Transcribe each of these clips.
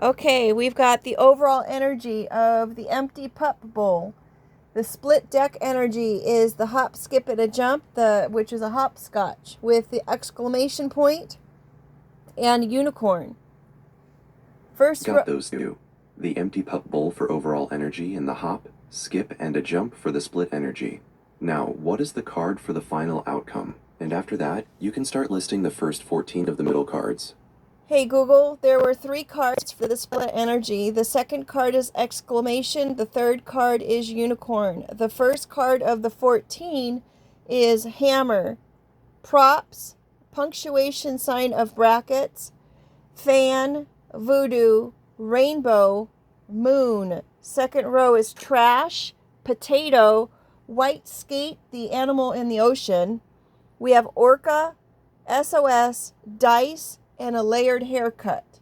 Okay, we've got the overall energy of the empty pup bowl. The split deck energy is the hop, skip, and a jump, which is a hopscotch with the exclamation point and unicorn. First Got those two. The empty pup bowl for overall energy and the hop, skip, and a jump for the split energy. Now, what is the card for the final outcome? And after that, you can start listing the first 14 of the middle cards. Hey Google, there were 3 cards for the split energy. The second card is exclamation. The third card is unicorn. The first card of the 14 is hammer, props, punctuation sign of brackets, fan, voodoo, rainbow, moon. Second row is trash, potato, white skate, the animal in the ocean. We have orca, SOS, dice, and a layered haircut.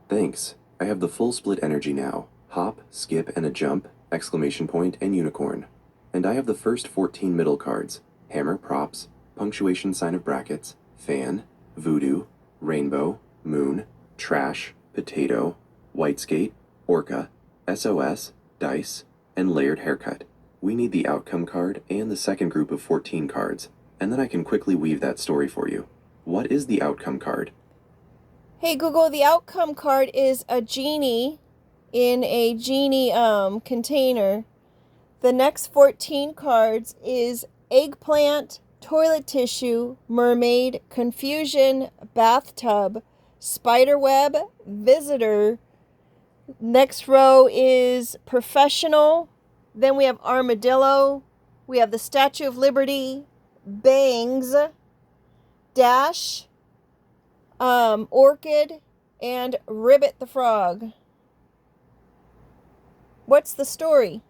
Thanks. I have the full split energy now. Hop, skip, and a jump, exclamation point, and unicorn. And I have the first 14 middle cards. Hammer, props, punctuation sign of brackets, fan, voodoo, rainbow, moon, trash, potato, white skate, orca, SOS, dice, and layered haircut. We need the outcome card and the second group of 14 cards, and then I can quickly weave that story for you. What is the outcome card? Hey Google, the outcome card is a genie in a genie container. The next 14 cards is eggplant, toilet tissue, mermaid, confusion, bathtub, spiderweb, visitor. Next row is professional. Then we have armadillo. We have the Statue of Liberty, bangs, dash, orchid, and Ribbit the frog. What's the story?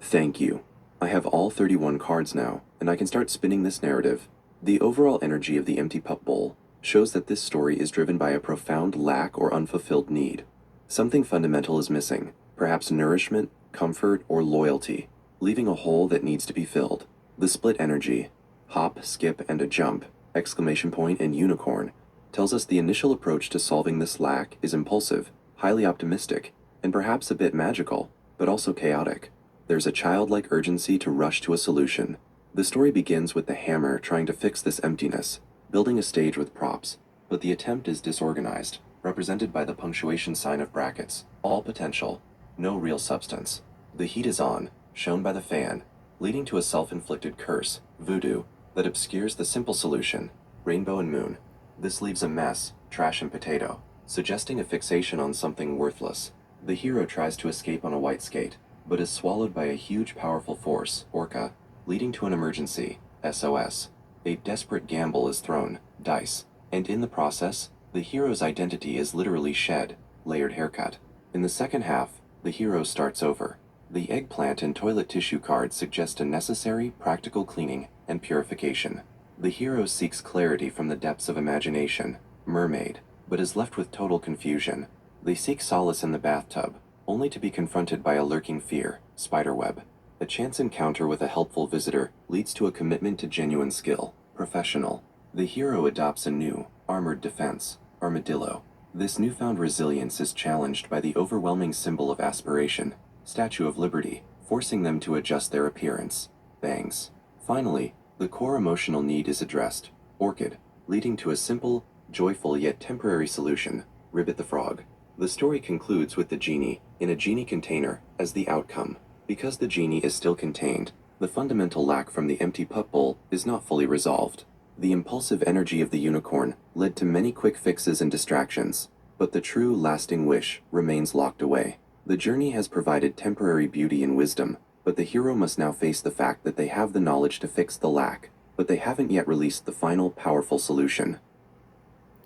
Thank you. I have all 31 cards now, and I can start spinning this narrative. The overall energy of the empty pup bowl shows that this story is driven by a profound lack or unfulfilled need. Something fundamental is missing, perhaps nourishment, comfort, or loyalty, leaving a hole that needs to be filled. The split energy, hop, skip, and a jump, exclamation point, and unicorn, tells us the initial approach to solving this lack is impulsive, highly optimistic, and perhaps a bit magical, but also chaotic. There's a childlike urgency to rush to a solution. The story begins with the hammer trying to fix this emptiness, building a stage with props, but the attempt is disorganized, represented by the punctuation sign of brackets, all potential, no real substance. The heat is on, shown by the fan, leading to a self-inflicted curse, voodoo, that obscures the simple solution, rainbow and moon. This leaves a mess, trash and potato, suggesting a fixation on something worthless. The hero tries to escape on a white skate, but is swallowed by a huge powerful force, orca, leading to an emergency, SOS. A desperate gamble is thrown, dice, and in the process, the hero's identity is literally shed, layered haircut. In the second half, the hero starts over. The eggplant and toilet tissue cards suggest a necessary, practical cleaning and purification. The hero seeks clarity from the depths of imagination, mermaid, but is left with total confusion. They seek solace in the bathtub, only to be confronted by a lurking fear, spiderweb. A chance encounter with a helpful visitor leads to a commitment to genuine skill, professional. The hero adopts a new, armored defense, armadillo. This newfound resilience is challenged by the overwhelming symbol of aspiration, Statue of Liberty, forcing them to adjust their appearance, bangs. Finally, the core emotional need is addressed, orchid, leading to a simple, joyful yet temporary solution, Ribbit the frog. The story concludes with the genie, in a genie container, as the outcome. Because the genie is still contained, the fundamental lack from the empty pup bowl is not fully resolved. The impulsive energy of the unicorn led to many quick fixes and distractions, but the true, lasting wish remains locked away. The journey has provided temporary beauty and wisdom, but the hero must now face the fact that they have the knowledge to fix the lack, but they haven't yet released the final, powerful solution.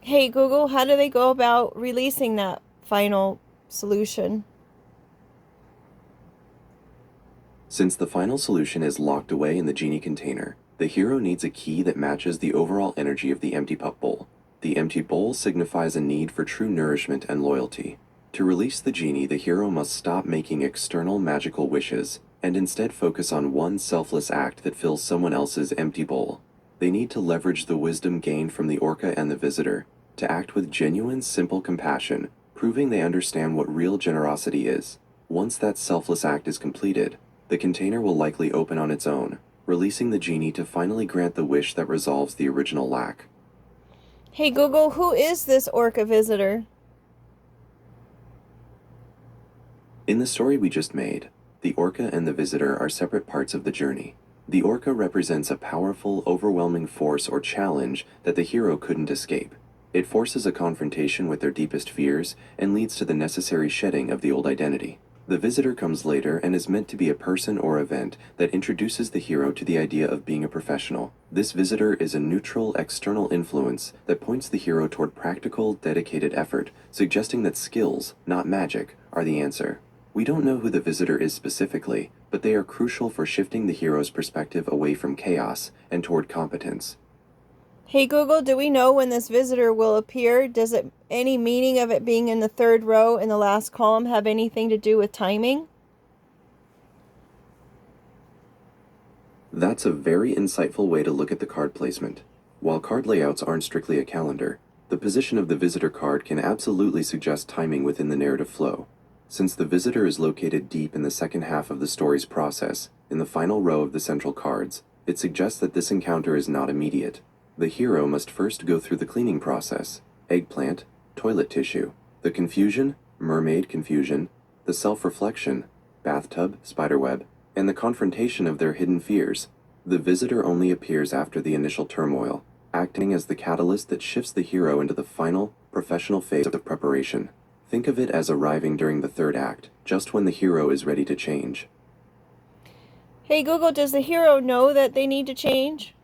Hey Google, how do they go about releasing that final solution? Since the final solution is locked away in the genie container, the hero needs a key that matches the overall energy of the empty pup bowl. The empty bowl signifies a need for true nourishment and loyalty. To release the genie, the hero must stop making external magical wishes and instead focus on one selfless act that fills someone else's empty bowl. They need to leverage the wisdom gained from the Orca and the Visitor to act with genuine, simple compassion, proving they understand what real generosity is. Once that selfless act is completed, the container will likely open on its own, releasing the genie to finally grant the wish that resolves the original lack. Hey Google, who is this Orca visitor? In the story we just made, the Orca and the Visitor are separate parts of the journey. The Orca represents a powerful, overwhelming force or challenge that the hero couldn't escape. It forces a confrontation with their deepest fears and leads to the necessary shedding of the old identity. The Visitor comes later and is meant to be a person or event that introduces the hero to the idea of being a professional. This Visitor is a neutral, external influence that points the hero toward practical, dedicated effort, suggesting that skills, not magic, are the answer. We don't know who the Visitor is specifically, but they are crucial for shifting the hero's perspective away from chaos and toward competence. Hey Google, do we know when this visitor will appear? Does any meaning of it being in the third row in the last column have anything to do with timing? That's a very insightful way to look at the card placement. While card layouts aren't strictly a calendar, the position of the Visitor card can absolutely suggest timing within the narrative flow. Since the Visitor is located deep in the second half of the story's process, in the final row of the central cards, it suggests that this encounter is not immediate. The hero must first go through the cleaning process: eggplant, toilet tissue, the confusion, mermaid confusion, the self-reflection, bathtub, spiderweb, and the confrontation of their hidden fears. The Visitor only appears after the initial turmoil, acting as the catalyst that shifts the hero into the final, professional phase of preparation. Think of it as arriving during the third act, just when the hero is ready to change. Hey Google, does the hero know that they need to change?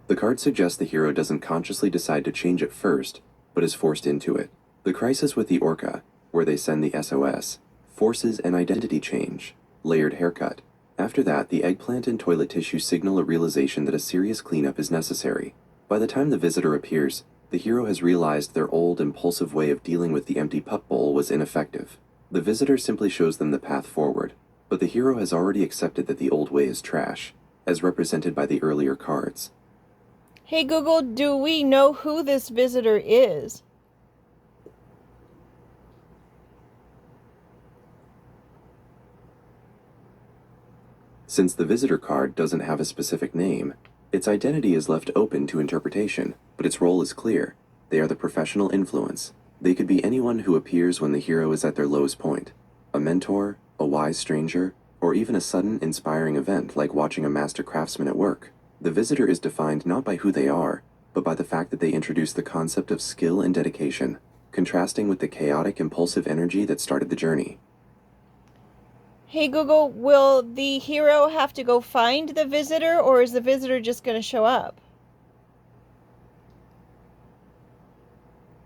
The card suggests the hero doesn't consciously decide to change at first, but is forced into it. The crisis with the Orca, where they send the SOS, forces an identity change, layered haircut. After that, the eggplant and toilet tissue signal a realization that a serious cleanup is necessary. By the time the Visitor appears, the hero has realized their old, impulsive way of dealing with the empty pup bowl was ineffective. The Visitor simply shows them the path forward, but the hero has already accepted that the old way is trash, as represented by the earlier cards. Hey Google, do we know who this visitor is? Since the Visitor card doesn't have a specific name, its identity is left open to interpretation, but its role is clear. They are the professional influence. They could be anyone who appears when the hero is at their lowest point: a mentor, a wise stranger, or even a sudden, inspiring event like watching a master craftsman at work. The Visitor is defined not by who they are, but by the fact that they introduce the concept of skill and dedication, contrasting with the chaotic, impulsive energy that started the journey. Hey Google, will the hero have to go find the visitor, or is the visitor just going to show up?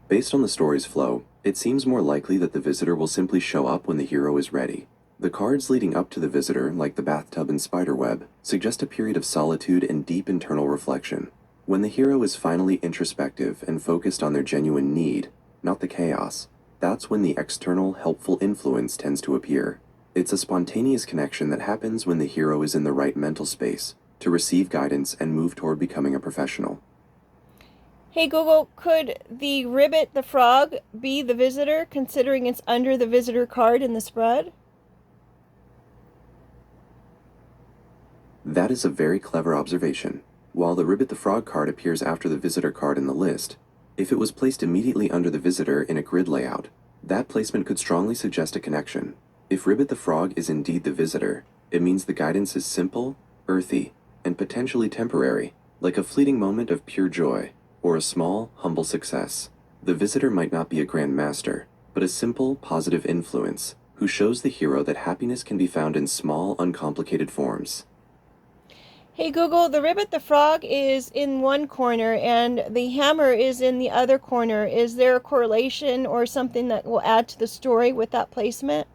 Based on the story's flow, it seems more likely that the Visitor will simply show up when the hero is ready. The cards leading up to the Visitor, like the bathtub and spiderweb, suggest a period of solitude and deep internal reflection. When the hero is finally introspective and focused on their genuine need, not the chaos, that's when the external, helpful influence tends to appear. It's a spontaneous connection that happens when the hero is in the right mental space to receive guidance and move toward becoming a professional. Hey Google, could the Ribbit the frog be the visitor, considering it's under the visitor card in the spread? That is a very clever observation. While the Ribbit the Frog card appears after the Visitor card in the list, if it was placed immediately under the Visitor in a grid layout, that placement could strongly suggest a connection. If Ribbit the Frog is indeed the Visitor, it means the guidance is simple, earthy, and potentially temporary, like a fleeting moment of pure joy, or a small, humble success. The Visitor might not be a grand master, but a simple, positive influence, who shows the hero that happiness can be found in small, uncomplicated forms. Hey Google, the Ribbit the frog is in one corner and the hammer is in the other corner. Is there a correlation or something that will add to the story with that placement?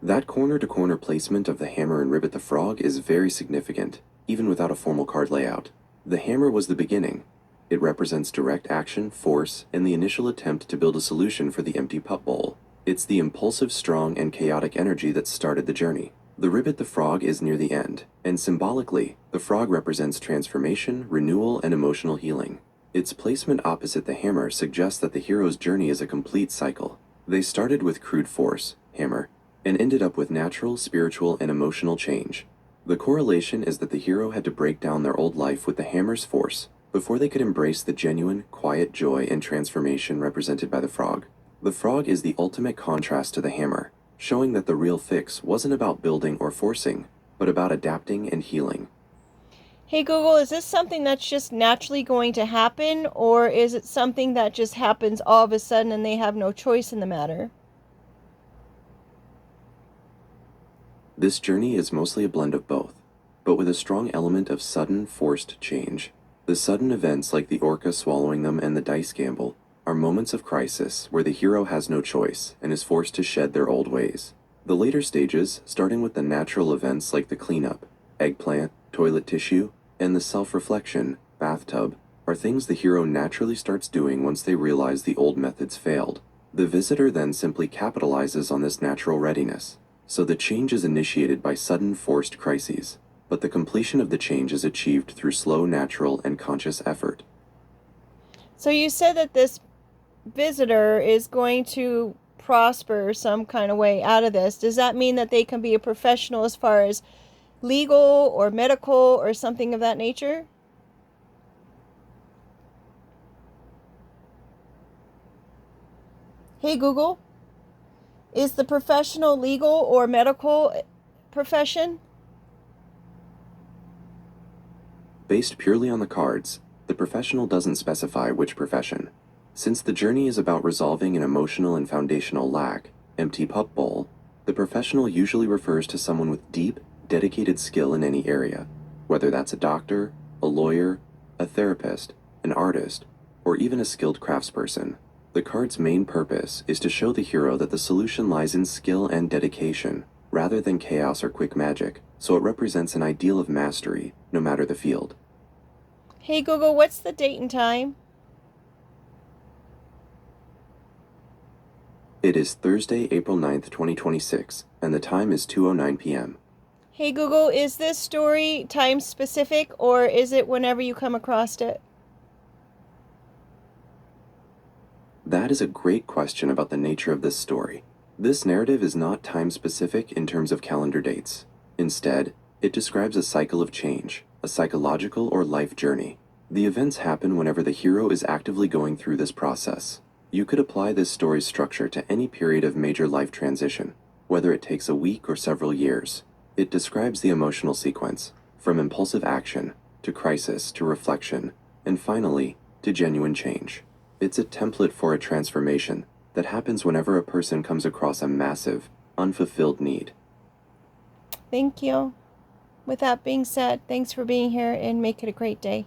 That corner-to-corner placement of the hammer and Ribbit the Frog is very significant, even without a formal card layout. The hammer was the beginning. It represents direct action, force, and the initial attempt to build a solution for the empty pup bowl. It's the impulsive, strong, and chaotic energy that started the journey. The Ribbit the Frog is near the end, and symbolically, the frog represents transformation, renewal, and emotional healing. Its placement opposite the hammer suggests that the hero's journey is a complete cycle. They started with crude force, hammer, and ended up with natural, spiritual, and emotional change. The correlation is that the hero had to break down their old life with the hammer's force before they could embrace the genuine, quiet joy and transformation represented by the frog. The frog is the ultimate contrast to the hammer, showing that the real fix wasn't about building or forcing, but about adapting and healing. Hey Google, is this something that's just naturally going to happen, or is it something that just happens all of a sudden and they have no choice in the matter? This journey is mostly a blend of both, but with a strong element of sudden, forced change. The sudden events like the orca swallowing them and the dice gamble are moments of crisis where the hero has no choice and is forced to shed their old ways. The later stages, starting with the natural events like the cleanup, eggplant, toilet tissue, and the self-reflection, bathtub, are things the hero naturally starts doing once they realize the old methods failed. The visitor then simply capitalizes on this natural readiness. So the change is initiated by sudden forced crises, but the completion of the change is achieved through slow, natural, and conscious effort. So you said that this visitor is going to prosper some kind of way out of this. Does that mean that they can be a professional as far as legal or medical or something of that nature? Hey Google, is the professional legal or medical profession? Based purely on the cards, the professional doesn't specify which profession. Since the journey is about resolving an emotional and foundational lack, empty pup bowl, the professional usually refers to someone with deep, dedicated skill in any area, whether that's a doctor, a lawyer, a therapist, an artist, or even a skilled craftsperson. The card's main purpose is to show the hero that the solution lies in skill and dedication, rather than chaos or quick magic, so it represents an ideal of mastery, no matter the field. Hey Google, what's the date and time? It is Thursday, April 9th, 2026, and the time is 2:09 p.m. Hey Google, is this story time specific, or is it whenever you come across it? That is a great question about the nature of this story. This narrative is not time-specific in terms of calendar dates. Instead, it describes a cycle of change, a psychological or life journey. The events happen whenever the hero is actively going through this process. You could apply this story's structure to any period of major life transition, whether it takes a week or several years. It describes the emotional sequence, from impulsive action, to crisis, to reflection, and finally, to genuine change. It's a template for a transformation that happens whenever a person comes across a massive, unfulfilled need. Thank you. With that being said, thanks for being here and make it a great day.